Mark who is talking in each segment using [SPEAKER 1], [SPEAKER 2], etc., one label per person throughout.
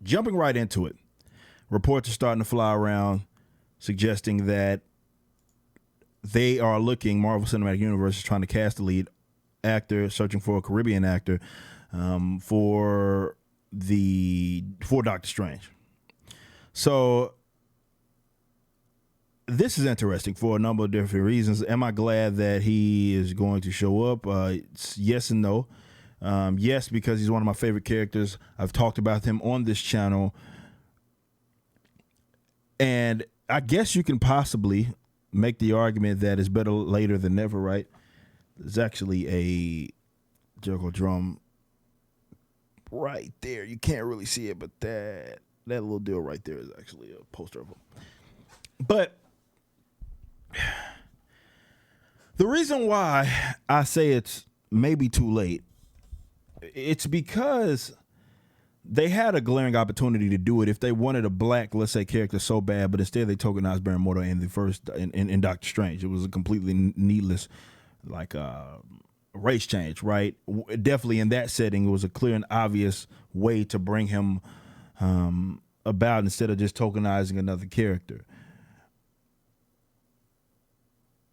[SPEAKER 1] jumping right into it, reports are starting to fly around suggesting that Marvel Cinematic Universe is trying to cast the lead actor, searching for a Caribbean actor for Doctor Strange. So this is interesting for a number of different reasons. Am I glad that he is going to show up? Yes and no. Yes, because he's one of my favorite characters. I've talked about him on this channel. And I guess you can possibly make the argument that it's better later than never, right? There's actually a Jericho drum right there. You can't really see it, but that little deal right there is actually a poster of him. But the reason why I say it's maybe too late, it's because they had a glaring opportunity to do it if they wanted a black, let's say, character so bad, but instead they tokenized Baron Mordo in Doctor Strange. It was a completely needless, race change, right? Definitely in that setting, it was a clear and obvious way to bring him about instead of just tokenizing another character.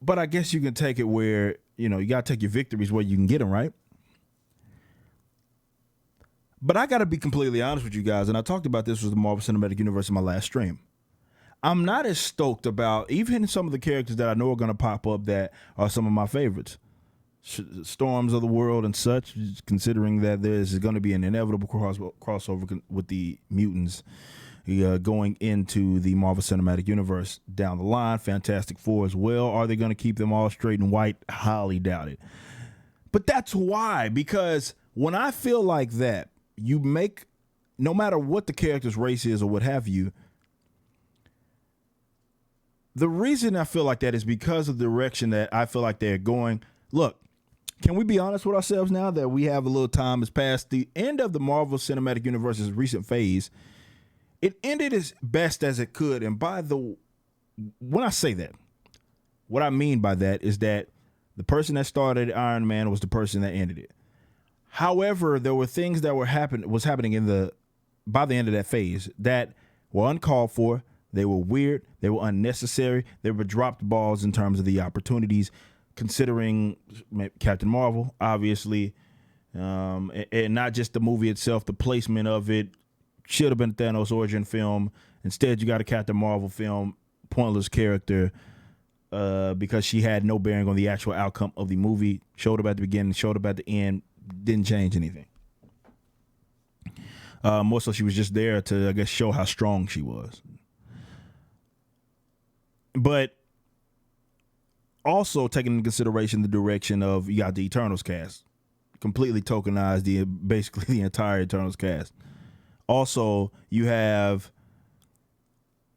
[SPEAKER 1] But I guess you can take it where, you got to take your victories where you can get them, right? But I got to be completely honest with you guys, and I talked about this with the Marvel Cinematic Universe in my last stream. I'm not as stoked about even some of the characters that I know are going to pop up that are some of my favorites. Storms of the world and such, considering that there's going to be an inevitable crossover with the mutants going into the Marvel Cinematic Universe down the line. Fantastic Four as well. Are they going to keep them all straight and white? Highly doubt it. But that's why, because when I feel like that, you make, no matter what the character's race is or what have you, the reason I feel like that is because of the direction that I feel like they're going. Look, can we be honest with ourselves now that we have a little time has passed? The end of the Marvel Cinematic Universe's recent phase, it ended as best as it could. And when I say that, what I mean by that is that the person that started Iron Man was the person that ended it. However, there were things that was happening by the end of that phase that were uncalled for. They were weird. They were unnecessary. They were dropped balls in terms of the opportunities, considering Captain Marvel, obviously, and not just the movie itself, the placement of it should have been a Thanos origin film. Instead, you got a Captain Marvel film, pointless character, because she had no bearing on the actual outcome of the movie. Showed up at the beginning, showed up at the end, didn't change anything. More so, she was just there to, I guess, show how strong she was. But also taking into consideration the direction of, you got the Eternals cast, completely tokenized basically the entire Eternals cast. Also, you have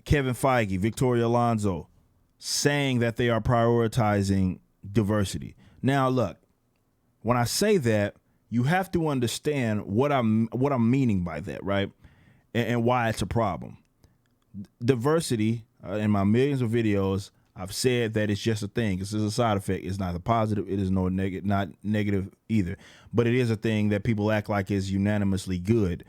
[SPEAKER 1] Kevin Feige, Victoria Alonso, saying that they are prioritizing diversity. Now, look, when I say that, you have to understand what I'm meaning by that, right? And why it's a problem. Diversity, in my millions of videos, I've said that it's just a thing. This is a side effect. It's neither positive. It is not negative either. But it is a thing that people act like is unanimously good.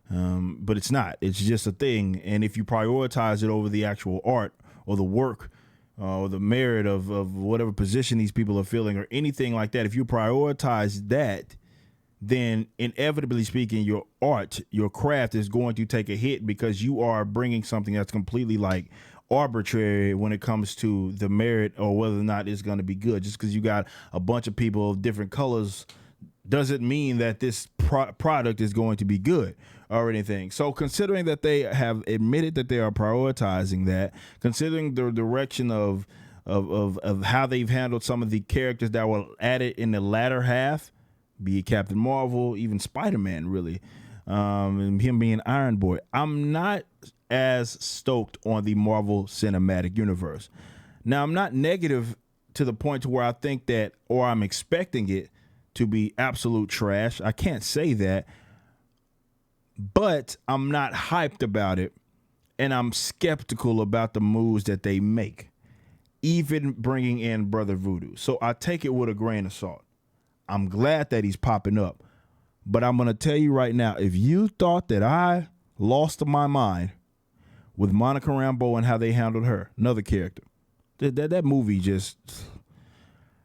[SPEAKER 1] But it's not. It's just a thing. And if you prioritize it over the actual art or the work or the merit of whatever position these people are filling or anything like that, if you prioritize that, then inevitably speaking, your art, your craft is going to take a hit because you are bringing something that's completely arbitrary when it comes to the merit or whether or not it's going to be good. Just because you got a bunch of people of different colors doesn't mean that this product is going to be good or anything. So considering that they have admitted that they are prioritizing that, considering the direction of how they've handled some of the characters that were added in the latter half, be it Captain Marvel, even Spider-Man, really, and him being Iron Boy, I'm not as stoked on the Marvel Cinematic Universe. Now, I'm not negative to the point to where I think that, or I'm expecting it to be absolute trash. I can't say that, but I'm not hyped about it, and I'm skeptical about the moves that they make, even bringing in Brother Voodoo. So I take it with a grain of salt. I'm glad that he's popping up, but I'm going to tell you right now, if you thought that I lost my mind with Monica Rambeau and how they handled her, another character. That movie just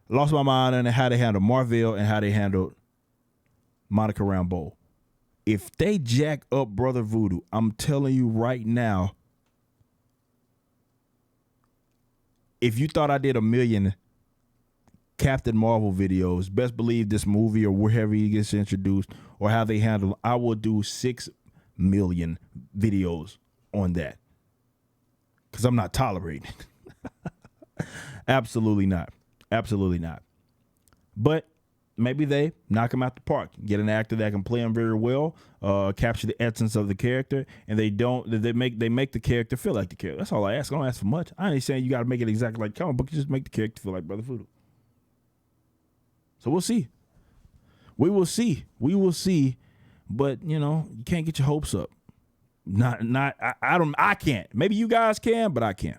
[SPEAKER 1] lost my mind on how they handled Marvel and how they handled Monica Rambeau. If they jack up Brother Voodoo, I'm telling you right now, if you thought I did 1 million Captain Marvel videos, best believe this movie or wherever he gets introduced or how they handle, I will do 6 million videos on that. Because I'm not tolerating it. Absolutely not. Absolutely not. But maybe they knock him out the park, get an actor that can play him very well, capture the essence of the character, and they make the character feel like the character. That's all I ask. I don't ask for much. I ain't saying you got to make it exactly like comic book. You just make the character feel like Brother Voodoo. So we'll see. We will see. We will see. But you can't get your hopes up. I can't. Maybe you guys can, but I can't.